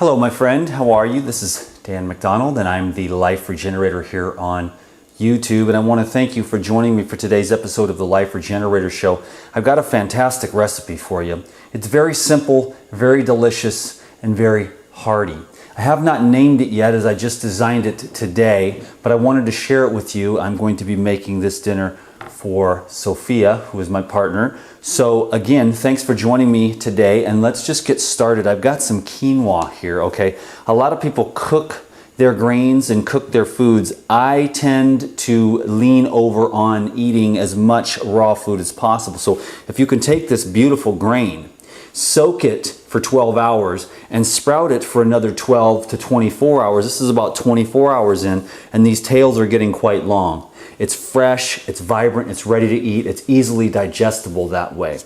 Hello my friend, how are you? This is Dan McDonald and I'm the Life Regenerator here on YouTube, and I want to thank you for joining me for today's episode of the Life Regenerator Show. I've got a fantastic recipe for you. It's very simple, very delicious, and very hearty. I have not named it yet as I just designed it today, but I wanted to share it with you. I'm going to be making this dinner for Sophia, who is my partner. So again, thanks for joining me today, and let's just get started. I've got some quinoa here, okay? A lot of people cook their grains and cook their foods. I tend to lean over on eating as much raw food as possible. So if you can take this beautiful grain, soak it for 12 hours and sprout it for another 12 to 24 hours. This is about 24 hours in, and these tails are getting quite long. It's fresh, it's vibrant, it's ready to eat, it's easily digestible that way.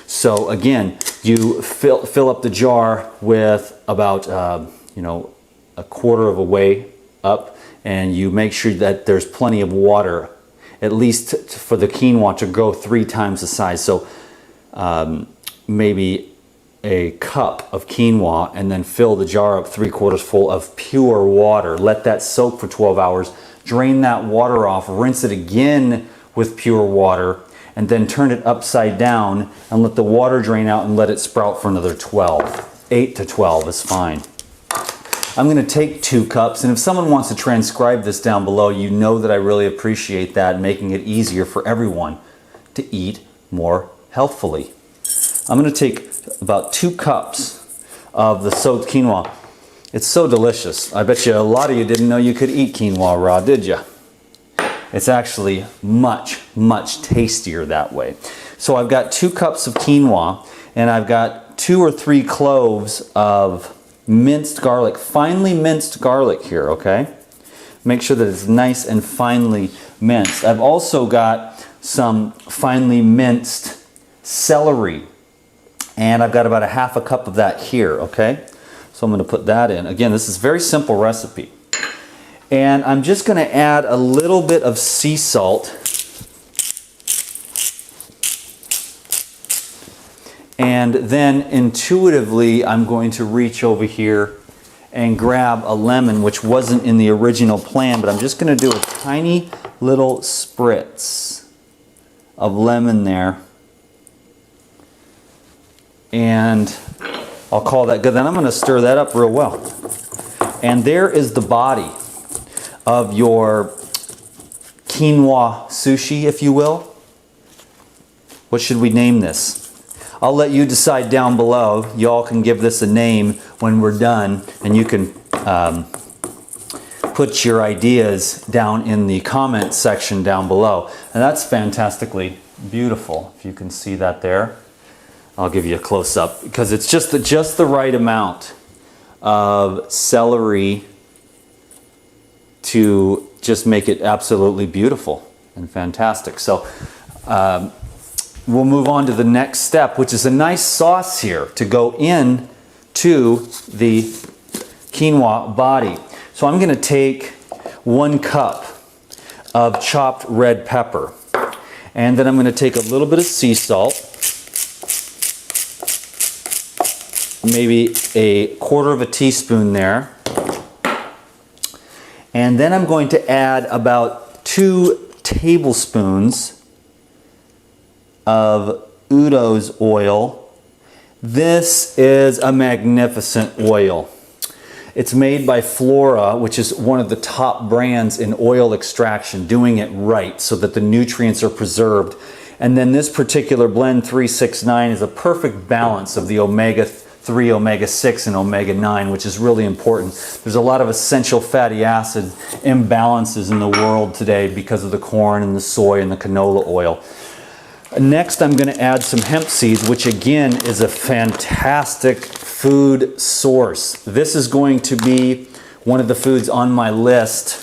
So again, you fill up the jar with about a quarter of a way up, and you make sure that there's plenty of water, at least for the quinoa to go 3 times the size. So maybe a cup of quinoa, and then fill the jar up 3/4 full of pure water. Let that soak for 12 hours. Drain that water off, rinse it again with pure water, and then turn it upside down and let the water drain out and let it sprout for another 12. 8 to 12 is fine. I'm going to take 2 cups, and if someone wants to transcribe this down below, you know that I really appreciate that, making it easier for everyone to eat more healthfully. I'm going to take about 2 cups of the soaked quinoa. It's so delicious. I bet you a lot of you didn't know you could eat quinoa raw, did you? It's actually much, much tastier that way. So I've got 2 cups of quinoa, and I've got 2 or 3 cloves of minced garlic, finely minced garlic here, okay? Make sure that it's nice and finely minced. I've also got some finely minced celery, and I've got about a half a cup of that here, okay? So I'm going to put that in. Again, this is a very simple recipe. And I'm just going to add a little bit of sea salt. And then intuitively, I'm going to reach over here and grab a lemon, which wasn't in the original plan, but I'm just going to do a tiny little spritz of lemon there. And I'll call that good. Then I'm going to stir that up real well. And there is the body of your quinoa sushi, if you will. What should we name this? I'll let you decide down below. Y'all can give this a name when we're done, and you can put your ideas down in the comment section down below. And that's fantastically beautiful, if you can see that there. I'll give you a close-up because it's just the right amount of celery to just make it absolutely beautiful and fantastic. So we'll move on to the next step, which is a nice sauce here to go in to the quinoa body. So I'm going to take 1 cup of chopped red pepper, and then I'm going to take a little bit of sea salt, maybe a 1/4 teaspoon there. And then I'm going to add about 2 tablespoons of Udo's oil. This is a magnificent oil. It's made by Flora, which is one of the top brands in oil extraction, doing it right so that the nutrients are preserved. And then this particular blend, 369, is a perfect balance of the omega-3, omega-6, and omega-9, which is really important. There's a lot of essential fatty acid imbalances in the world today because of the corn and the soy and the canola oil. Next, I'm going to add some hemp seeds, which again is a fantastic food source. This is going to be one of the foods on my list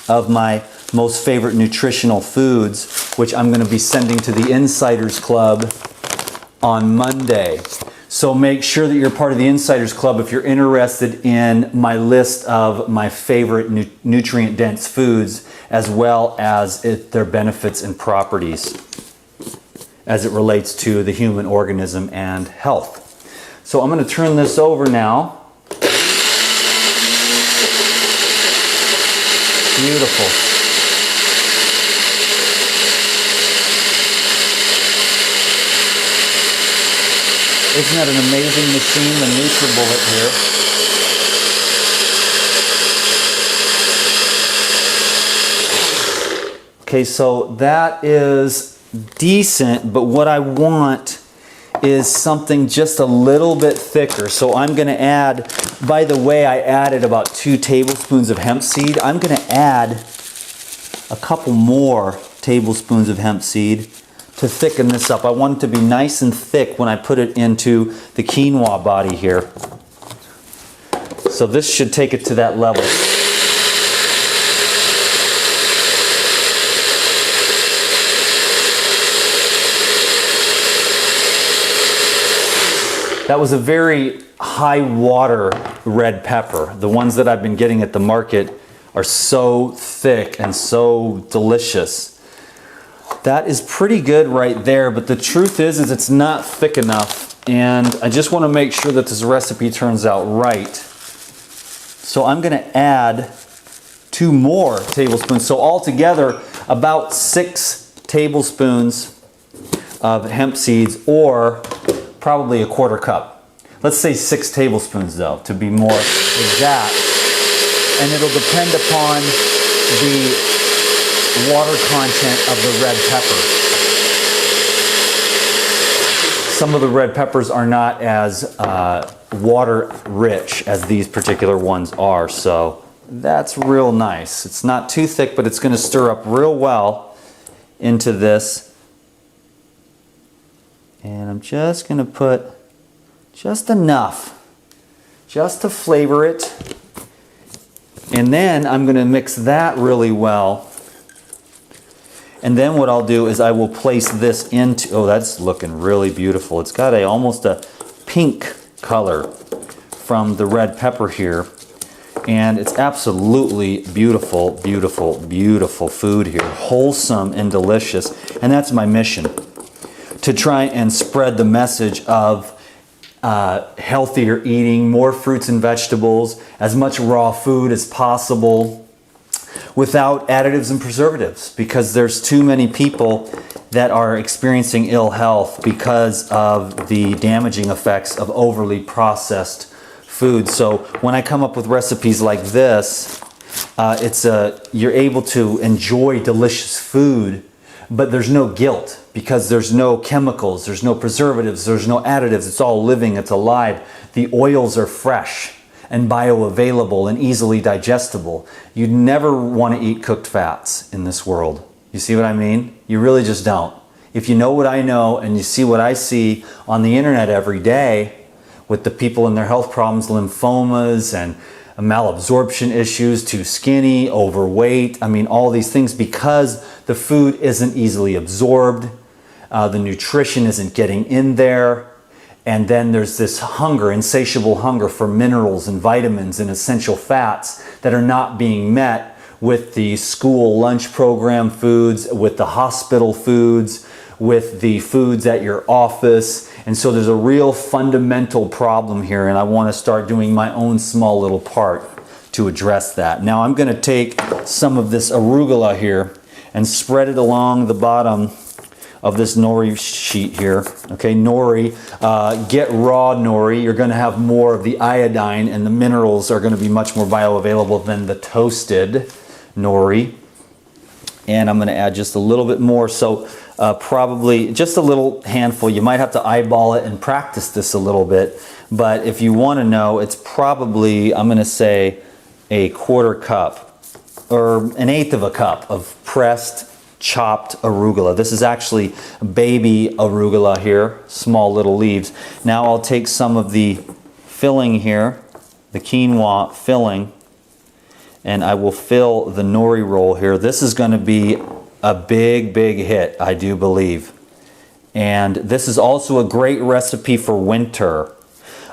of my most favorite nutritional foods, which I'm going to be sending to the Insiders Club on Monday. So make sure that you're part of the Insiders Club if you're interested in my list of my favorite nutrient-dense foods, as well as their benefits and properties as it relates to the human organism and health. So I'm going to turn this over now Beautiful. Isn't that an amazing machine, the NutriBullet here? Okay, so that is decent, but what I want is something just a little bit thicker. So I'm going to add, by the way, I added about 2 tablespoons of hemp seed. I'm going to add a couple more tablespoons of hemp seed to thicken this up. I want it to be nice and thick when I put it into the quinoa body here. So this should take it to that level. That was a very high water red pepper. The ones that I've been getting at the market are so thick and so delicious. That is pretty good right there, but the truth is it's not thick enough, and I just want to make sure that this recipe turns out right. So I'm going to add 2 more tablespoons. So altogether, about 6 tablespoons of hemp seeds, or probably a 1/4 cup. Let's say 6 tablespoons though, to be more exact. And it'll depend upon the water content of the red pepper. Some of the red peppers are not as water rich as these particular ones are, so that's real nice. It's not too thick, but it's going to stir up real well into this. And I'm just going to put just enough, just to flavor it. And then I'm going to mix that really well. And then what I'll do is I will place this into, oh, that's looking really beautiful. It's got almost a pink color from the red pepper here. And it's absolutely beautiful, beautiful, beautiful food here. Wholesome and delicious. And that's my mission, to try and spread the message of healthier eating, more fruits and vegetables, as much raw food as possible, without additives and preservatives, because there's too many people that are experiencing ill health because of the damaging effects of overly processed food. So when I come up with recipes like this, you're able to enjoy delicious food, but there's no guilt because there's no chemicals, there's no preservatives, there's no additives. It's all living, it's alive. The oils are fresh and bioavailable and easily digestible. You'd never want to eat cooked fats in this world. You see what I mean? You really just don't. If you know what I know and you see what I see on the internet every day with the people and their health problems, lymphomas and malabsorption issues, too skinny, overweight, I mean all these things, because the food isn't easily absorbed, the nutrition isn't getting in there. And then there's this hunger, insatiable hunger for minerals and vitamins and essential fats that are not being met with the school lunch program foods, with the hospital foods, with the foods at your office. And so there's a real fundamental problem here, and I want to start doing my own small little part to address that. Now I'm going to take some of this arugula here and spread it along the bottom of this nori sheet here. Okay, nori, get raw nori. You're going to have more of the iodine, and the minerals are going to be much more bioavailable than the toasted nori. And I'm going to add just a little bit more, so probably just a little handful. You might have to eyeball it and practice this a little bit, but if you want to know, it's probably, I'm going to say, a 1/4 cup or an 1/8 of a cup of pressed chopped arugula. This is actually baby arugula here, small little leaves. Now I'll take some of the filling here, the quinoa filling, and I will fill the nori roll here. This is going to be a big, big hit, I do believe. And this is also a great recipe for winter.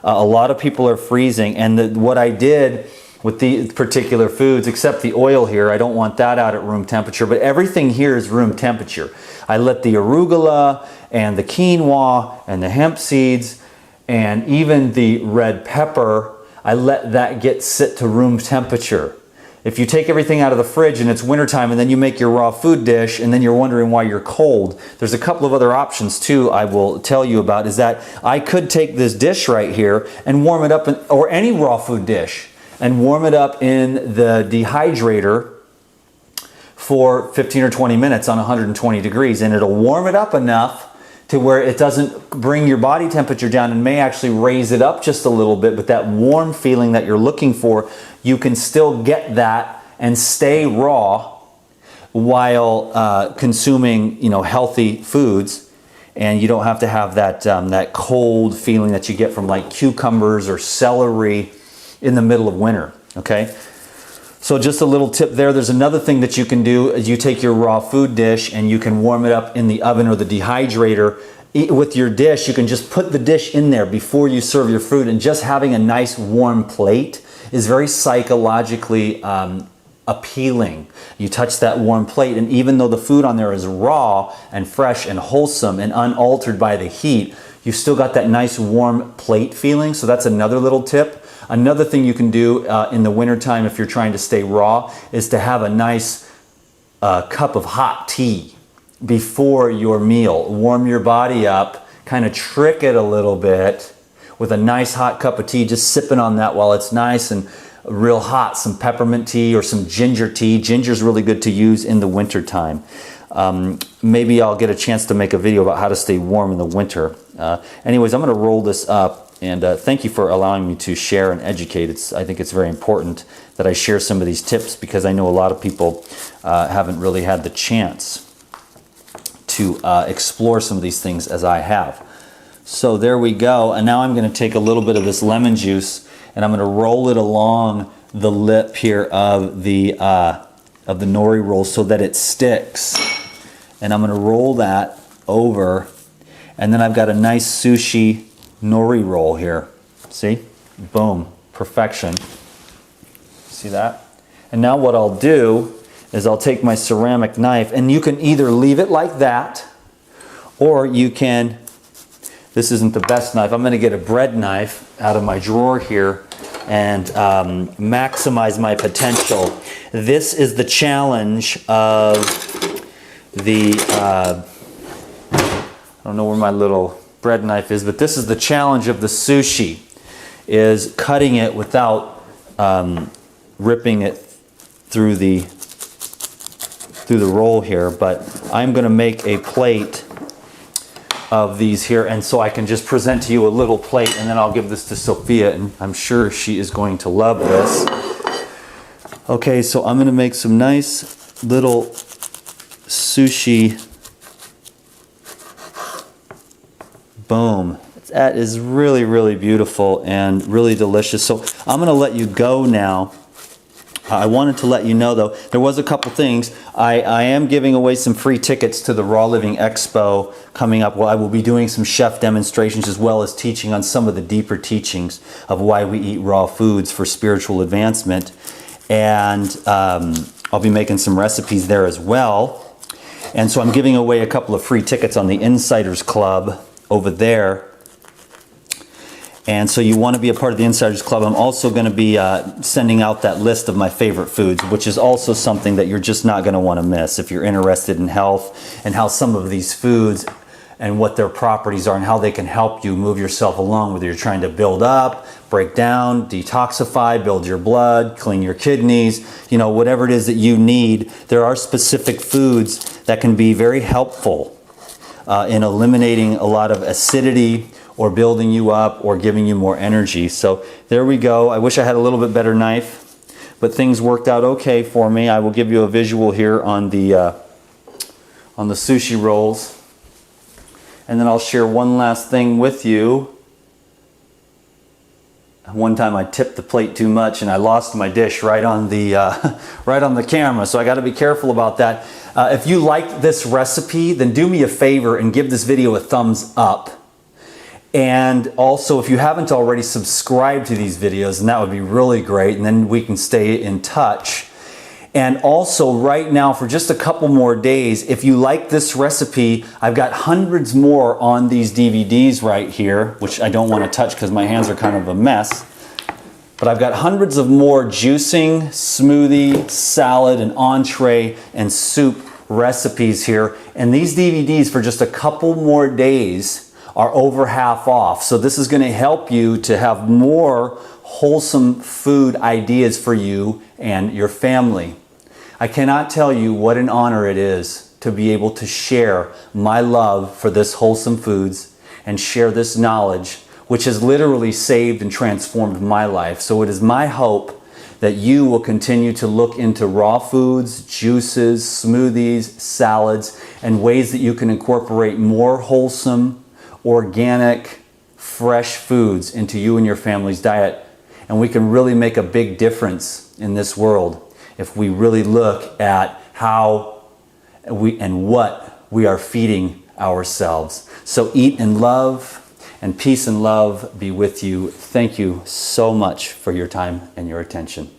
A lot of people are freezing, and what I did with these particular foods, except the oil here, I don't want that out at room temperature, but everything here is room temperature. I let the arugula and the quinoa and the hemp seeds and even the red pepper, I let that sit to room temperature. If you take everything out of the fridge and it's wintertime and then you make your raw food dish and then you're wondering why you're cold, there's a couple of other options too I will tell you about. Is that I could take this dish right here and warm it up, or any raw food dish, and warm it up in the dehydrator for 15 or 20 minutes on 120 degrees, and it'll warm it up enough to where it doesn't bring your body temperature down and may actually raise it up just a little bit, but that warm feeling that you're looking for, you can still get that and stay raw while consuming, you know, healthy foods, and you don't have to have that that cold feeling that you get from like cucumbers or celery in the middle of winter. Okay, so just a little tip there. There's another thing that you can do is you take your raw food dish and you can warm it up in the oven or the dehydrator. With your dish, you can just put the dish in there before you serve your food, and just having a nice warm plate is very psychologically appealing. You touch that warm plate, and even though the food on there is raw and fresh and wholesome and unaltered by the heat, you've still got that nice warm plate feeling. So that's another little tip. Another thing you can do in the wintertime if you're trying to stay raw is to have a nice cup of hot tea before your meal. Warm your body up, kind of trick it a little bit with a nice hot cup of tea, just sipping on that while it's nice and real hot. Some peppermint tea or some ginger tea. Ginger's really good to use in the wintertime. Maybe I'll get a chance to make a video about how to stay warm in the winter. Anyways, I'm going to roll this up, and thank you for allowing me to share and educate. I think it's very important that I share some of these tips, because I know a lot of people haven't really had the chance to explore some of these things as I have. So there we go, and now I'm going to take a little bit of this lemon juice and I'm going to roll it along the lip here of the nori roll so that it sticks. And I'm going to roll that over, and then I've got a nice sushi nori roll here. See? Boom. Perfection. See that? And now what I'll do is I'll take my ceramic knife, and you can either leave it like that, or you can, this isn't the best knife, I'm going to get a bread knife out of my drawer here and maximize my potential. This is the challenge of the, I don't know where my little bread knife is, but this is the challenge of the sushi, is cutting it without ripping it through the roll here. But I'm going to make a plate of these here, and so I can just present to you a little plate, and then I'll give this to Sophia, and I'm sure she is going to love this. Okay, so I'm going to make some nice little sushi. Boom. That is really, really beautiful and really delicious. So I'm going to let you go now. I wanted to let you know, though, there was a couple things. I am giving away some free tickets to the Raw Living Expo coming up. Well, I will be doing some chef demonstrations as well as teaching on some of the deeper teachings of why we eat raw foods for spiritual advancement. And I'll be making some recipes there as well. And so I'm giving away a couple of free tickets on the Insiders Club over there. And so you want to be a part of the Insiders Club. I'm also going to be sending out that list of my favorite foods, which is also something that you're just not going to want to miss if you're interested in health and how some of these foods and what their properties are and how they can help you move yourself along, whether you're trying to build up, break down, detoxify, build your blood, clean your kidneys, you know, whatever it is that you need. There are specific foods that can be very helpful in eliminating a lot of acidity, or building you up, or giving you more energy. So there we go. I wish I had a little bit better knife, but things worked out okay for me. I will give you a visual here on the sushi rolls, and then I'll share one last thing with you. One time I tipped the plate too much and I lost my dish right on the right on the camera, so I got to be careful about that. If you like this recipe, then do me a favor and give this video a thumbs up. And also, if you haven't already, subscribed to these videos, and that would be really great, and then we can stay in touch. And also, right now, for just a couple more days, if you like this recipe, I've got hundreds more on these DVDs right here, which I don't want to touch because my hands are kind of a mess. But I've got hundreds of more juicing, smoothie, salad, and entree and soup recipes here. And these DVDs for just a couple more days are over half off. So this is going to help you to have more wholesome food ideas for you and your family. I cannot tell you what an honor it is to be able to share my love for this wholesome foods and share this knowledge, which has literally saved and transformed my life. So it is my hope that you will continue to look into raw foods, juices, smoothies, salads, and ways that you can incorporate more wholesome, organic, fresh foods into you and your family's diet. And we can really make a big difference in this world if we really look at how and what we are feeding ourselves. So eat in love, and peace and love be with you. Thank you so much for your time and your attention.